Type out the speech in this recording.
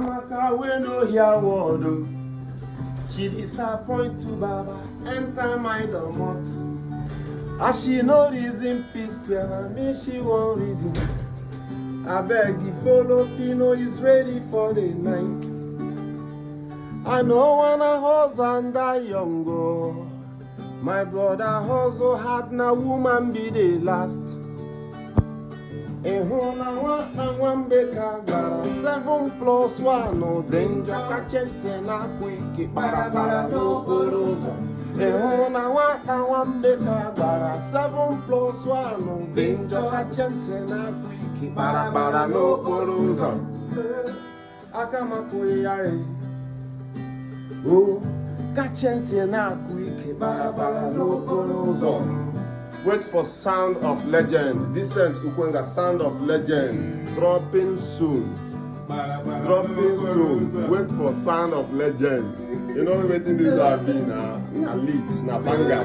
Amaka we no hear word o. She disappoint to Baba, enter my domot. As she no reason peace square, me she won't reason. I beg you follow Fino is ready for the night. I no wanna hustle and die young go. My brother hustle hard, na woman be the last. Na one baker gara 7+1 no danger kachente na kwiki para n'okporo ụzọ. Na one baker gara 7+1 no danger kachente na kwiki para n'okporo ụzọ. Aka makwụghị ya kachente na kwiki para n'okporo ụzọ. Wait for Sound of Legend. This is Ukwenga, Sound of Legend. Dropping soon. Dropping soon. Wait for Sound of Legend. You know waiting this will be now. Na lit, na banga.